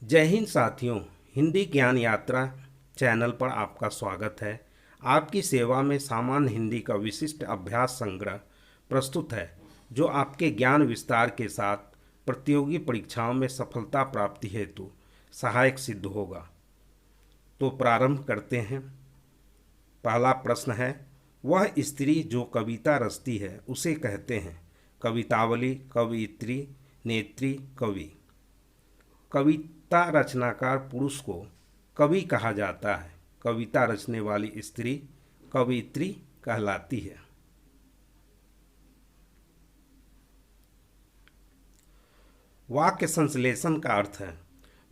जय हिंद साथियों। हिंदी ज्ञान यात्रा चैनल पर आपका स्वागत है। आपकी सेवा में सामान्य हिंदी का विशिष्ट अभ्यास संग्रह प्रस्तुत है, जो आपके ज्ञान विस्तार के साथ प्रतियोगी परीक्षाओं में सफलता प्राप्ति हेतु सहायक सिद्ध होगा। तो प्रारंभ करते हैं। पहला प्रश्न है, वह स्त्री जो कविता रचती है उसे कहते हैं? कवितावली, कवियत्री, नेत्री, कवि। कविता रचनाकार पुरुष को कवि कहा जाता है। कविता रचने वाली स्त्री कवियत्री कहलाती है। वाक्य संश्लेषण का अर्थ है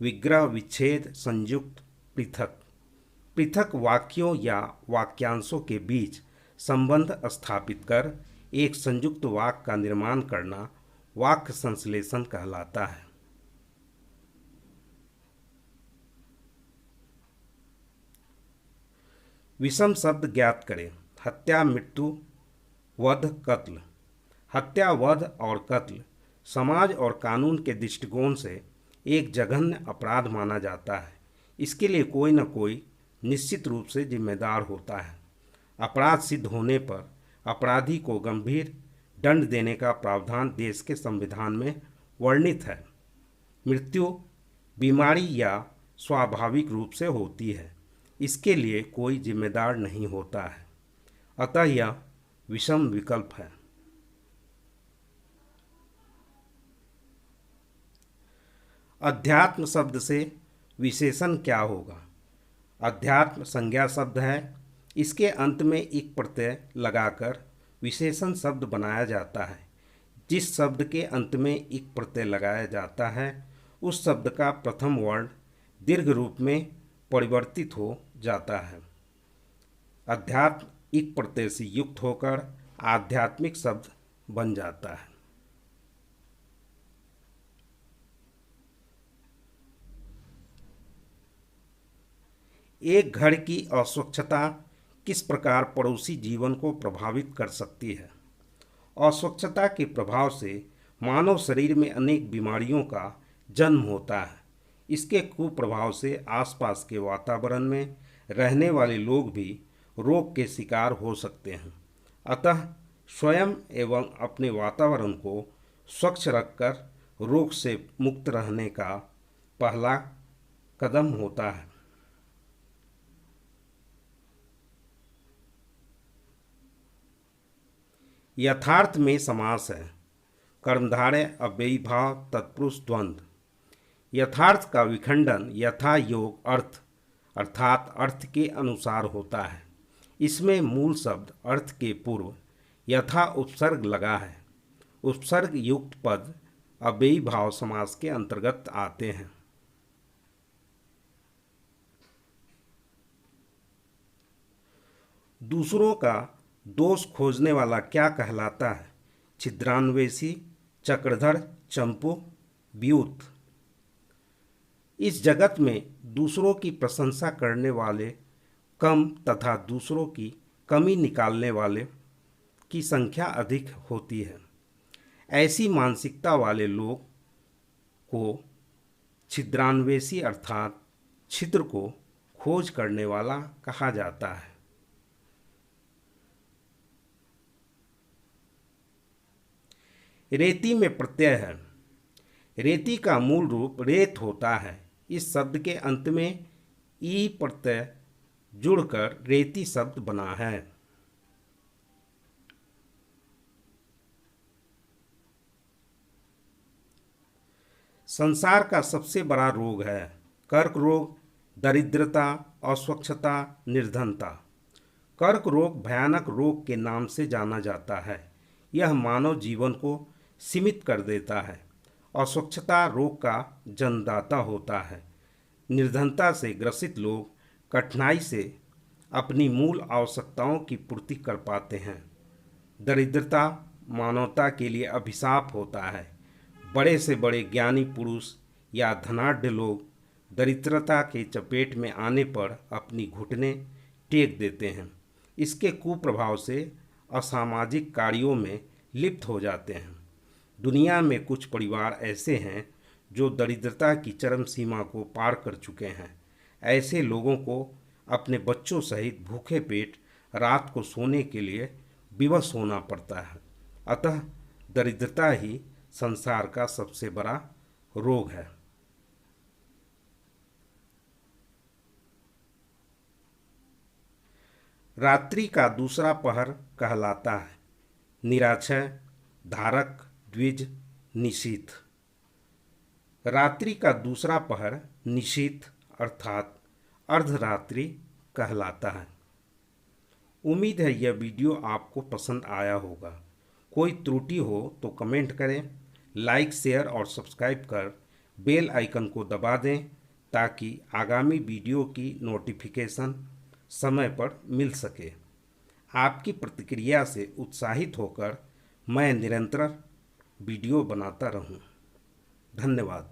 विग्रह, विच्छेद, संयुक्त, पृथक। पृथक वाक्यों या वाक्यांशों के बीच संबंध स्थापित कर एक संयुक्त वाक्य का निर्माण करना वाक्य संश्लेषण कहलाता है। विषम शब्द ज्ञात करें। हत्या, मृत्यु, वध, कत्ल। हत्या, वध और कत्ल समाज और कानून के दृष्टिकोण से एक जघन्य अपराध माना जाता है। इसके लिए कोई न कोई निश्चित रूप से जिम्मेदार होता है। अपराध सिद्ध होने पर अपराधी को गंभीर दंड देने का प्रावधान देश के संविधान में वर्णित है। मृत्यु बीमारी या स्वाभाविक रूप से होती है। इसके लिए कोई जिम्मेदार नहीं होता है, अतः यह विषम विकल्प है। अध्यात्म शब्द से विशेषण क्या होगा? अध्यात्म संज्ञा शब्द है। इसके अंत में एक प्रत्यय लगाकर विशेषण शब्द बनाया जाता है। जिस शब्द के अंत में एक प्रत्यय लगाया जाता है उस शब्द का प्रथम वर्ण दीर्घ रूप में परिवर्तित हो जाता है। अध्यात्म एक प्रत्यय से युक्त होकर आध्यात्मिक शब्द बन जाता है। एक घर की अस्वच्छता किस प्रकार पड़ोसी जीवन को प्रभावित कर सकती है? अस्वच्छता के प्रभाव से मानव शरीर में अनेक बीमारियों का जन्म होता है। इसके कुप्रभाव से आसपास के वातावरण में रहने वाले लोग भी रोग के शिकार हो सकते हैं। अतः स्वयं एवं अपने वातावरण को स्वच्छ रखकर रोग से मुक्त रहने का पहला कदम होता है। यथार्थ में समास है। कर्मधारय, अव्ययीभाव, तत्पुरुष, द्वंद्व। यथार्थ का विखंडन यथा योग अर्थ अर्थात अर्थ के अनुसार होता है। इसमें मूल शब्द अर्थ के पूर्व यथा उपसर्ग लगा है। उपसर्ग युक्त पद अव्ययीभाव समास के अंतर्गत आते हैं। दूसरों का दोष खोजने वाला क्या कहलाता है? छिद्रान्वेषी, चक्रधर, चंपू, व्युत। इस जगत में दूसरों की प्रशंसा करने वाले कम तथा दूसरों की कमी निकालने वाले की संख्या अधिक होती है। ऐसी मानसिकता वाले लोग को छिद्रान्वेषी अर्थात छिद्र को खोज करने वाला कहा जाता है। रेती में प्रत्यय है। रेती का मूल रूप रेत होता है। इस शब्द के अंत में ई प्रत्यय जुड़कर रेती शब्द बना है। संसार का सबसे बड़ा रोग है कर्क रोग, दरिद्रता, अस्वच्छता, निर्धनता। कर्क रोग भयानक रोग के नाम से जाना जाता है। यह मानव जीवन को सीमित कर देता है। अस्वच्छता रोग का जन्मदाता होता है। निर्धनता से ग्रसित लोग कठिनाई से अपनी मूल आवश्यकताओं की पूर्ति कर पाते हैं। दरिद्रता मानवता के लिए अभिशाप होता है। बड़े से बड़े ज्ञानी पुरुष या धनाढ्य लोग दरिद्रता के चपेट में आने पर अपनी घुटने टेक देते हैं। इसके कुप्रभाव से असामाजिक कार्यों में लिप्त हो जाते हैं। दुनिया में कुछ परिवार ऐसे हैं जो दरिद्रता की चरम सीमा को पार कर चुके हैं। ऐसे लोगों को अपने बच्चों सहित भूखे पेट रात को सोने के लिए विवश होना पड़ता है। अतः दरिद्रता ही संसार का सबसे बड़ा रोग है। रात्रि का दूसरा पहर कहलाता है निराक्षय, धारक, द्विज, निशीथ। रात्रि का दूसरा पहर निशीथ अर्थात अर्धरात्रि कहलाता है। उम्मीद है यह वीडियो आपको पसंद आया होगा। कोई त्रुटि हो तो कमेंट करें, लाइक, शेयर और सब्सक्राइब कर बेल आइकन को दबा दें ताकि आगामी वीडियो की नोटिफिकेशन समय पर मिल सके। आपकी प्रतिक्रिया से उत्साहित होकर मैं निरंतर वीडियो बनाता रहूं। धन्यवाद।